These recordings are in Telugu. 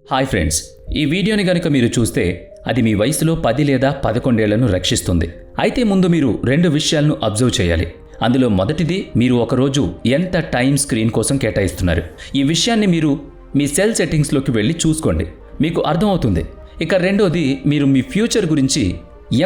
హాయ్ ఫ్రెండ్స్, ఈ వీడియోని గనుక మీరు చూస్తే అది మీ వయసులో 10 లేదా 11 ఏళ్లను రక్షిస్తుంది. అయితే ముందు మీరు 2 విషయాలను అబ్జర్వ్ చేయాలి. అందులో మొదటిది, మీరు ఒకరోజు ఎంత టైం స్క్రీన్ కోసం కేటాయిస్తున్నారు. ఈ విషయాన్ని మీరు మీ సెల్ సెట్టింగ్స్లోకి వెళ్ళి చూసుకోండి, మీకు అర్థమవుతుంది. ఇక రెండోది, మీరు మీ ఫ్యూచర్ గురించి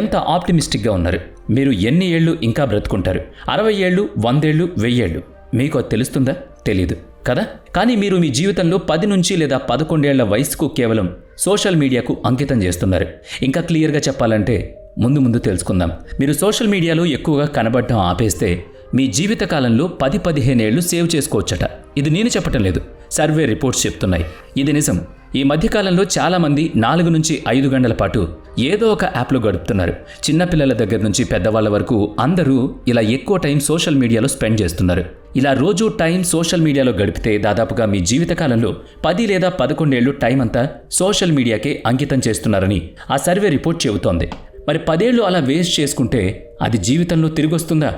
ఎంత ఆప్టిమిస్టిక్గా ఉన్నారు. మీరు ఎన్ని ఏళ్ళు ఇంకా బ్రతుకుంటారు? 60 ఏళ్ళు, 100 ఏళ్ళు, 1000 ఏళ్ళు? మీకు అది తెలుస్తుందా? తెలీదు కదా. కానీ మీరు మీ జీవితంలో 10 నుంచి లేదా 11 ఏళ్ల వయసుకు కేవలం సోషల్ మీడియాకు అంకితం చేస్తున్నారు. ఇంకా క్లియర్గా చెప్పాలంటే ముందు తెలుసుకుందాం. మీరు సోషల్ మీడియాలో ఎక్కువగా కనబడటం ఆపేస్తే మీ జీవితకాలంలో 10-15 ఏళ్లు సేవ్ చేసుకోవచ్చట. ఇది నేను చెప్పటం లేదు, సర్వే రిపోర్ట్స్ చెప్తున్నాయి. ఇది నిజం. ఈ మధ్యకాలంలో చాలామంది 4 నుంచి 5 గంటల పాటు ఏదో ఒక యాప్లో గడుపుతున్నారు. చిన్నపిల్లల దగ్గర నుంచి పెద్దవాళ్ళ వరకు అందరూ ఇలా ఎక్కువ టైం సోషల్ మీడియాలో స్పెండ్ చేస్తున్నారు. ఇలా రోజు టైం సోషల్ మీడియాలో గడిపితే దాదాపుగా మీ జీవితకాలంలో 10 లేదా 11 ఏళ్ళు టైం అంతా సోషల్ మీడియాకే అంకితం చేస్తున్నారని ఆ సర్వే రిపోర్ట్ చెబుతోంది. మరి 10 ఏళ్ళు అలా వేస్ట్ చేసుకుంటే అది జీవితంలో తిరిగొస్తుందా?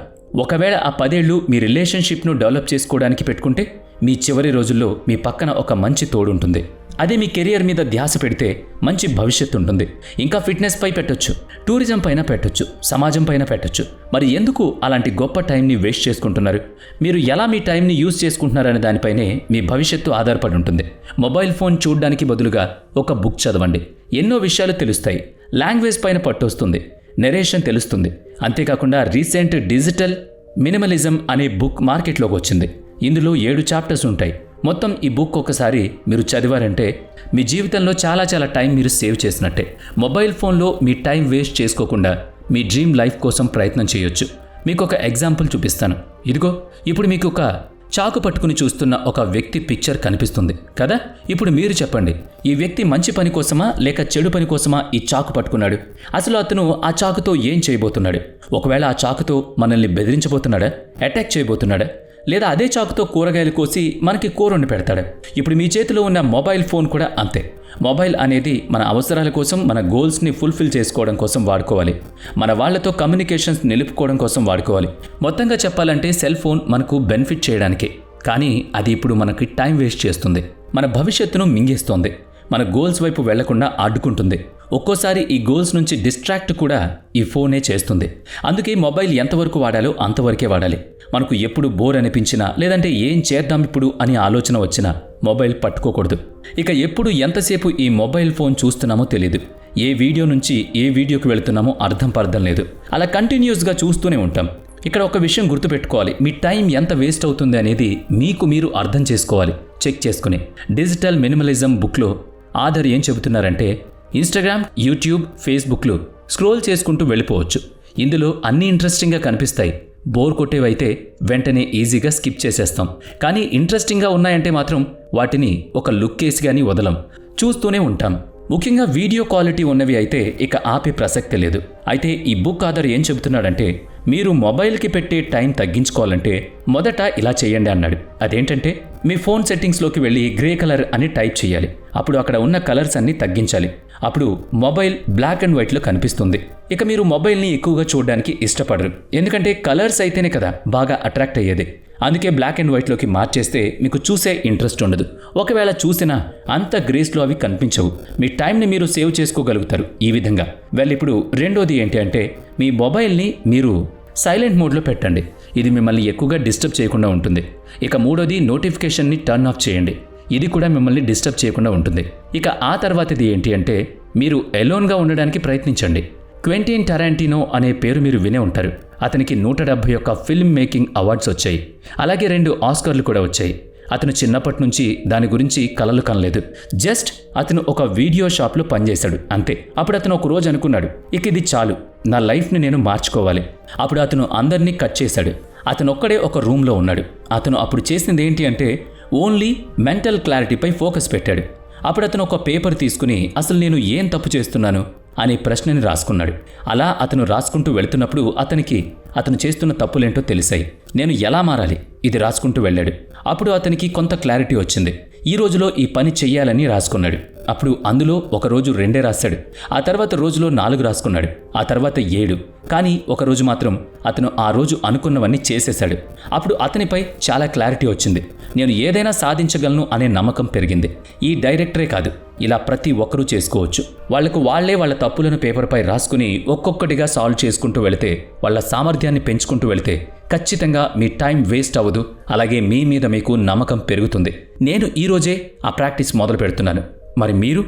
ఒకవేళ ఆ 10 ఏళ్ళు మీ రిలేషన్షిప్ను డెవలప్ చేసుకోవడానికి పెట్టుకుంటే మీ చివరి రోజుల్లో మీ పక్కన ఒక మంచి తోడుంటుంది. అదే మీ కెరియర్ మీద ధ్యాస పెడితే మంచి భవిష్యత్తు ఉంటుంది. ఇంకా ఫిట్నెస్ పై పెట్టొచ్చు, టూరిజం పైన పెట్టొచ్చు, సమాజం పైన పెట్టొచ్చు. మరి ఎందుకు అలాంటి గొప్ప టైంని వేస్ట్ చేసుకుంటున్నారు? మీరు ఎలా మీ టైంని యూజ్ చేసుకుంటున్నారనే దానిపైనే మీ భవిష్యత్తు ఆధారపడి ఉంటుంది. మొబైల్ ఫోన్ చూడడానికి బదులుగా ఒక బుక్ చదవండి. ఎన్నో విషయాలు తెలుస్తాయి. లాంగ్వేజ్ పైన పట్టు వస్తుంది, నెరేషన్ తెలుస్తుంది. అంతేకాకుండా రీసెంట్ డిజిటల్ మినిమలిజం అనే బుక్ మార్కెట్లోకి వచ్చింది. ఇందులో 7 చాప్టర్స్ ఉంటాయి. మొత్తం ఈ బుక్ ఒకసారి మీరు చదివారంటే మీ జీవితంలో చాలా టైం మీరు సేవ్ చేసినట్టే. మొబైల్ ఫోన్లో మీ టైం వేస్ట్ చేసుకోకుండా మీ డ్రీమ్ లైఫ్ కోసం ప్రయత్నం చేయొచ్చు. మీకు ఒక ఎగ్జాంపుల్ చూపిస్తాను. ఇదిగో, ఇప్పుడు మీకు ఒక చాకు పట్టుకుని చూస్తున్న ఒక వ్యక్తి పిక్చర్ కనిపిస్తుంది కదా. ఇప్పుడు మీరు చెప్పండి, ఈ వ్యక్తి మంచి పని కోసమా లేక చెడు పని కోసమా ఈ చాకు పట్టుకున్నాడు? అసలు అతను ఆ చాకుతో ఏం చేయబోతున్నాడు? ఒకవేళ ఆ చాకుతో మనల్ని బెదిరించబోతున్నాడా? అటాక్ చేయబోతున్నాడా? లేదా అదే చాకుతో కూరగాయలు కోసి మనకి కూర వండి పెడతాడు? ఇప్పుడు మీ చేతిలో ఉన్న మొబైల్ ఫోన్ కూడా అంతే. మొబైల్ అనేది మన అవసరాల కోసం, మన గోల్స్ని ఫుల్ఫిల్ చేసుకోవడం కోసం వాడుకోవాలి. మన వాళ్లతో కమ్యూనికేషన్స్ నిలుపుకోవడం కోసం వాడుకోవాలి. మొత్తంగా చెప్పాలంటే సెల్ ఫోన్ మనకు బెనిఫిట్ చేయడానికే. కానీ అది ఇప్పుడు మనకి టైం వేస్ట్ చేస్తుంది, మన భవిష్యత్తును మింగేస్తోంది, మన గోల్స్ వైపు వెళ్లకుండా అడ్డుకుంటుంది. ఒక్కోసారి ఈ గోల్స్ నుంచి డిస్ట్రాక్ట్ కూడా ఈ ఫోనే చేస్తుంది. అందుకే మొబైల్ ఎంతవరకు వాడాలో అంతవరకే వాడాలి. మనకు ఎప్పుడు బోర్ అనిపించినా లేదంటే ఏం చేద్దాం ఇప్పుడు అని ఆలోచన వచ్చినా మొబైల్ పట్టుకోకూడదు. ఇక ఎప్పుడు ఎంతసేపు ఈ మొబైల్ ఫోన్ చూస్తున్నామో తెలియదు. ఏ వీడియో నుంచి ఏ వీడియోకి వెళుతున్నామో అర్థం లేదు. అలా కంటిన్యూస్గా చూస్తూనే ఉంటాం. ఇక్కడ ఒక విషయం గుర్తుపెట్టుకోవాలి, మీ టైం ఎంత వేస్ట్ అవుతుంది అనేది మీకు మీరు అర్థం చేసుకోవాలి, చెక్ చేసుకుని. డిజిటల్ మినిమలిజం బుక్లో ఆధర్ ఏం చెబుతున్నారంటే, ఇన్స్టాగ్రామ్, యూట్యూబ్, ఫేస్బుక్లు స్క్రోల్ చేసుకుంటూ వెళ్ళిపోవచ్చు. ఇందులో అన్నీ ఇంట్రెస్టింగ్గా కనిపిస్తాయి. బోర్ కొట్టేవైతే వెంటనే ఈజీగా స్కిప్ చేసేస్తాం. కానీ ఇంట్రెస్టింగ్గా ఉన్నాయంటే మాత్రం వాటిని ఒక లుక్కేసి కానీ వదలం, చూస్తూనే ఉంటాం. ముఖ్యంగా వీడియో క్వాలిటీ ఉన్నవి అయితే ఇక ఆపే ప్రసక్తి లేదు. అయితే ఈ బుక్ ఆధర్ ఏం చెబుతున్నాడంటే, మీరు మొబైల్కి పెట్టే టైం తగ్గించుకోవాలంటే మొదట ఇలా చేయండి అన్నాడు. అదేంటంటే, మీ ఫోన్ సెట్టింగ్స్లోకి వెళ్ళి గ్రే కలర్ అని టైప్ చేయాలి. అప్పుడు అక్కడ ఉన్న కలర్స్ అన్ని తగ్గించాలి. అప్పుడు మొబైల్ బ్లాక్ అండ్ వైట్లో కనిపిస్తుంది. ఇక మీరు మొబైల్ని ఎక్కువగా చూడడానికి ఇష్టపడరు, ఎందుకంటే కలర్స్ అయితేనే కదా బాగా అట్రాక్ట్ అయ్యేది. అందుకే బ్లాక్ అండ్ వైట్లోకి మార్చేస్తే మీకు చూసే ఇంట్రెస్ట్ ఉండదు. ఒకవేళ చూసినా అంత గ్రేస్లో అవి కనిపించవు. మీ టైంని మీరు సేవ్ చేసుకోగలుగుతారు ఈ విధంగా. ఇప్పుడు రెండోది ఏంటి అంటే, మీ మొబైల్ని మీరు సైలెంట్ మోడ్లో పెట్టండి. ఇది మిమ్మల్ని ఎక్కువగా డిస్టర్బ్ చేయకుండా ఉంటుంది. ఇక మూడోది, నోటిఫికేషన్ని టర్న్ ఆఫ్ చేయండి. ఇది కూడా మిమ్మల్ని డిస్టర్బ్ చేయకుండా ఉంటుంది. ఇక ఆ తర్వాతది ఏంటి అంటే, మీరు ఎలోన్గా ఉండడానికి ప్రయత్నించండి. క్వెంటిన్ టారాంటినో అనే పేరు మీరు వినే ఉంటారు. అతనికి 171 ఫిల్మ్ మేకింగ్ అవార్డ్స్ వచ్చాయి. అలాగే 2 ఆస్కర్లు కూడా వచ్చాయి. అతను చిన్నప్పటి నుంచి దాని గురించి కలలు కనలేదు. జస్ట్ అతను ఒక వీడియో షాప్లో పనిచేశాడు అంతే. అప్పుడు అతను ఒక రోజు అనుకున్నాడు, ఇక ఇది చాలు, నా లైఫ్ని నేను మార్చుకోవాలి. అప్పుడు అతను అందరినీ కట్ చేశాడు. అతను ఒక్కడే ఒక రూమ్లో ఉన్నాడు. అతను అప్పుడు చేసింది ఏంటి అంటే, ఓన్లీ మెంటల్ క్లారిటీపై ఫోకస్ పెట్టాడు. అప్పుడు అతను ఒక పేపర్ తీసుకుని అసలు నేను ఏం తప్పు చేస్తున్నాను అనే ప్రశ్నని రాసుకున్నాడు. అలా అతను రాసుకుంటూ వెళుతున్నప్పుడు అతను చేస్తున్న తప్పులేంటో తెలిసాయి. నేను ఎలా మారాలి ఇది రాసుకుంటూ వెళ్ళాడు. అప్పుడు అతనికి కొంత క్లారిటీ వచ్చింది. ఈ రోజులో ఈ పని చెయ్యాలని రాసుకున్నాడు. అప్పుడు అందులో ఒక రోజు 2 రాశాడు. ఆ తర్వాత రోజులో 4 రాసుకున్నాడు. ఆ తర్వాత 7. కానీ ఒక రోజు మాత్రం అతను ఆ రోజు అనుకున్నవన్నీ చేసేశాడు. అప్పుడు అతనిపై చాలా క్లారిటీ వచ్చింది. నేను ఏదైనా సాధించగలను అనే నమ్మకం పెరిగింది. ఈ డైరెక్టరే కాదు, ఇలా ప్రతి ఒక్కరూ చేసుకోవచ్చు. వాళ్లే వాళ్ళ తప్పులను పేపర్పై రాసుకుని ఒక్కొక్కటిగా సాల్వ్ చేసుకుంటూ వెళితే, వాళ్ళ సామర్థ్యాన్ని పెంచుకుంటూ వెళితే ఖచ్చితంగా మీ టైం వేస్ట్ అవ్వదు. అలాగే మీ మీద మీకు నమ్మకం పెరుగుతుంది. నేను ఈరోజే ఆ ప్రాక్టీస్ మొదలు పెడుతున్నాను. మరి మీరు